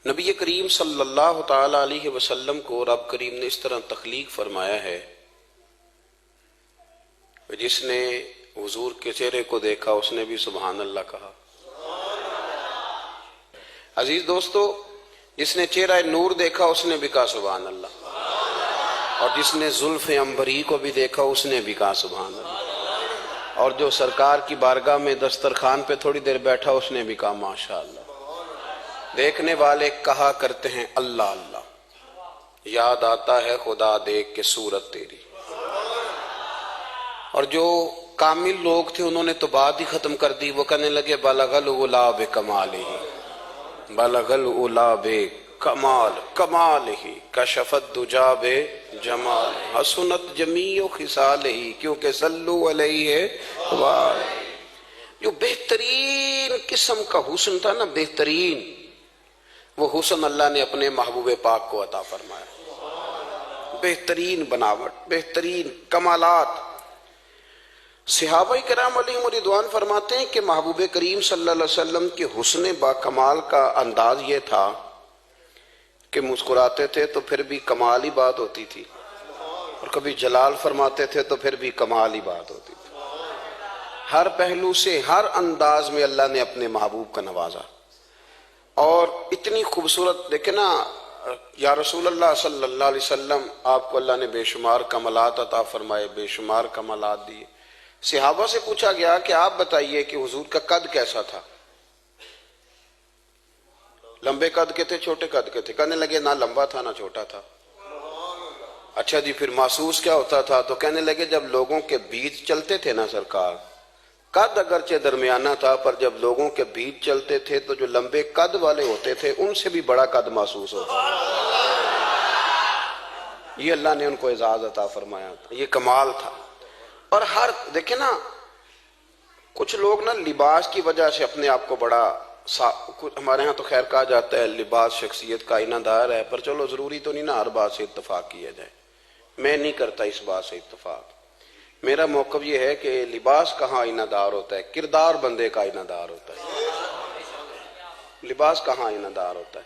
نبی کریم صلی اللہ تعالی علیہ وسلم کو رب کریم نے اس طرح تخلیق فرمایا ہے، جس نے حضور کے چہرے کو دیکھا اس نے بھی سبحان اللہ کہا۔ عزیز دوستو، جس نے چہرہ نور دیکھا اس نے بھی کہا سبحان اللہ، اور جس نے زلف عنبری کو بھی دیکھا اس نے بھی کہا سبحان اللہ، اور جو سرکار کی بارگاہ میں دسترخوان پہ تھوڑی دیر بیٹھا اس نے بھی کہا ماشاء اللہ۔ دیکھنے والے کہا کرتے ہیں اللہ اللہ، یاد آتا ہے خدا دیکھ کے صورت تیری۔ اور جو کامل لوگ تھے انہوں نے تو بات ہی ختم کر دی، وہ کہنے لگے بلغ العلا بکمالہ، بلغ العلا بکمال کمالہ، کشف الدجا بجمال، حسنت جمیع خصالہ، کیونکہ صلو علیہ وآلہ۔ جو بہترین قسم کا حسن تھا نا، بہترین، وہ حسن اللہ نے اپنے محبوب پاک کو عطا فرمایا۔ بہترین بناوٹ، بہترین کمالات۔ صحابہ کرام علیہم رضوان فرماتے ہیں کہ محبوب کریم صلی اللہ علیہ وسلم کے حسن با کمال کا انداز یہ تھا کہ مسکراتے تھے تو پھر بھی کمال ہی بات ہوتی تھی، اور کبھی جلال فرماتے تھے تو پھر بھی کمال ہی بات ہوتی تھی۔ ہر پہلو سے، ہر انداز میں اللہ نے اپنے محبوب کا نوازا، اور اتنی خوبصورت۔ دیکھیں نا، یا رسول اللہ صلی اللہ علیہ وسلم، آپ کو اللہ نے بے شمار کمالات عطا فرمائے، بے شمار کمالات دیے۔ صحابہ سے پوچھا گیا کہ آپ بتائیے کہ حضور کا قد کیسا تھا؟ لمبے قد کے تھے، چھوٹے قد کے تھے؟ کہنے لگے نہ لمبا تھا نہ چھوٹا تھا۔ اچھا جی، پھر محسوس کیا ہوتا تھا؟ تو کہنے لگے جب لوگوں کے بیچ چلتے تھے نا سرکار، قد اگرچہ درمیانہ تھا پر جب لوگوں کے بیچ چلتے تھے تو جو لمبے قد والے ہوتے تھے ان سے بھی بڑا قد محسوس ہوتا تھا۔ یہ اللہ نے ان کو اعزاز عطا فرمایا تھا، یہ کمال تھا۔ اور ہر دیکھیں نا، کچھ لوگ نا لباس کی وجہ سے اپنے آپ کو بڑا، ہمارے ہاں تو خیر کہا جاتا ہے لباس شخصیت کا آئینہ دار ہے، پر چلو ضروری تو نہیں نا ہر بات سے اتفاق کیا جائے۔ میں نہیں کرتا اس بات سے اتفاق۔ میرا موقف یہ ہے کہ لباس کہاں آئینہ دار ہوتا ہے، کردار بندے کا آئینہ دار ہوتا ہے، لباس کہاں آئینہ دار ہوتا ہے۔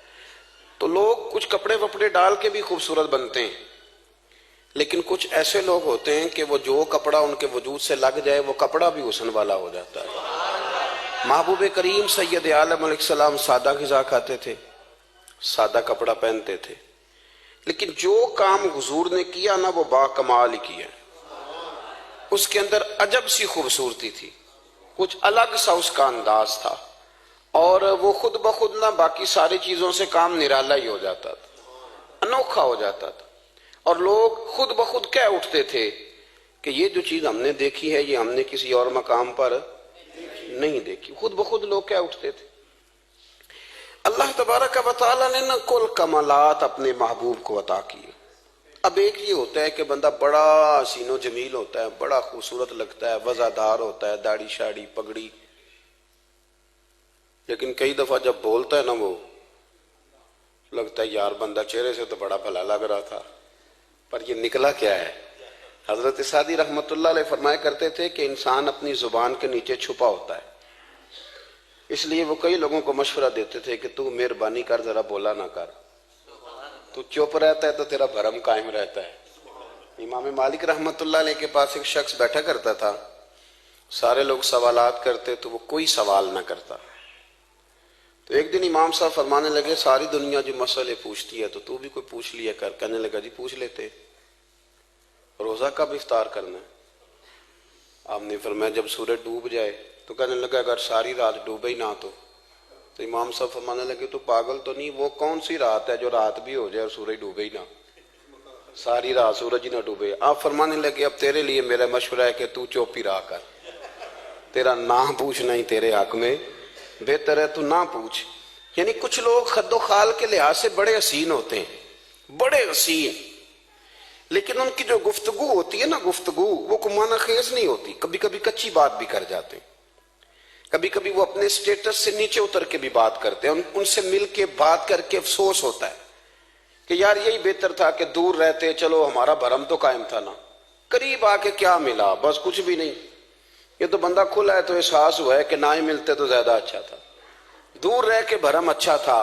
تو لوگ کچھ کپڑے وپڑے ڈال کے بھی خوبصورت بنتے ہیں، لیکن کچھ ایسے لوگ ہوتے ہیں کہ وہ جو کپڑا ان کے وجود سے لگ جائے وہ کپڑا بھی حسن والا ہو جاتا ہے۔ محبوب کریم سید عالم علیہ السلام سادہ غذا کھاتے تھے، سادہ کپڑا پہنتے تھے، لیکن جو کام حضور نے کیا نا وہ با کمال ہی کیا۔ اس کے اندر عجب سی خوبصورتی تھی، کچھ الگ سا اس کا انداز تھا، اور وہ خود بخود نہ باقی ساری چیزوں سے کام نرالا ہی ہو جاتا تھا، انوکھا ہو جاتا تھا، اور لوگ خود بخود کہہ اٹھتے تھے کہ یہ جو چیز ہم نے دیکھی ہے یہ ہم نے کسی اور مقام پر نہیں دیکھی۔ خود بخود لوگ کہہ اٹھتے تھے۔ اللہ تبارک و تعالیٰ نے نہ کل کمالات اپنے محبوب کو عطا کیے۔ اب ایک یہ ہوتا ہے کہ بندہ بڑا حسین و جمیل ہوتا ہے، بڑا خوبصورت لگتا ہے، وزادار ہوتا ہے، داڑھی شاڑی پگڑی، لیکن کئی دفعہ جب بولتا ہے نا وہ لگتا ہے یار بندہ چہرے سے تو بڑا بھلا لگ رہا تھا، پر یہ نکلا کیا ہے۔ حضرت سعدی رحمت اللہ علیہ فرمایا کرتے تھے کہ انسان اپنی زبان کے نیچے چھپا ہوتا ہے، اس لیے وہ کئی لوگوں کو مشورہ دیتے تھے کہ تو مہربانی کر ذرا بولا نہ کر، تو چپ رہتا ہے تو تیرا بھرم قائم رہتا ہے۔ امام مالک رحمت اللہ علیہ کے پاس ایک شخص بیٹھا کرتا تھا، سارے لوگ سوالات کرتے تو وہ کوئی سوال نہ کرتا۔ تو ایک دن امام صاحب فرمانے لگے ساری دنیا جو مسئلے پوچھتی ہے تو بھی کوئی پوچھ لیا کر۔ کہنے لگا جی پوچھ لیتے، روزہ کب افطار کرنا ہے؟ آپ نے فرمایا جب سورج ڈوب جائے۔ تو کہنے لگا اگر ساری رات ڈوبے ہی نہ تو امام صاحب فرمانے لگے تو پاگل تو نہیں، وہ کون سی رات ہے جو رات بھی ہو جائے اور سورج ڈوبے ہی نہ، ساری رات سورج ہی نہ ڈوبے۔ آپ فرمانے لگے اب تیرے لیے میرا مشورہ ہے کہ تو چپ ہی رہا کر، تیرا نہ پوچھنا ہی تیرے حق میں بہتر ہے، تو نہ پوچھ۔ یعنی کچھ لوگ خد و خال کے لحاظ سے بڑے حسین ہوتے ہیں، بڑے حسین، لیکن ان کی جو گفتگو ہوتی ہے نا، گفتگو وہ کوئی معنی خیز نہیں ہوتی، کبھی کبھی کچی بات بھی کر جاتے ہیں، کبھی کبھی وہ اپنے سٹیٹس سے نیچے اتر کے بھی بات کرتے ہیں، ان سے مل کے بات کر کے افسوس ہوتا ہے کہ یار یہی بہتر تھا کہ دور رہتے، چلو ہمارا بھرم تو قائم تھا نا، قریب آ کے کیا ملا، بس کچھ بھی نہیں۔ یہ تو بندہ کھلا ہے تو احساس ہوا ہے کہ نہ ہی ملتے تو زیادہ اچھا تھا، دور رہ کے بھرم اچھا تھا۔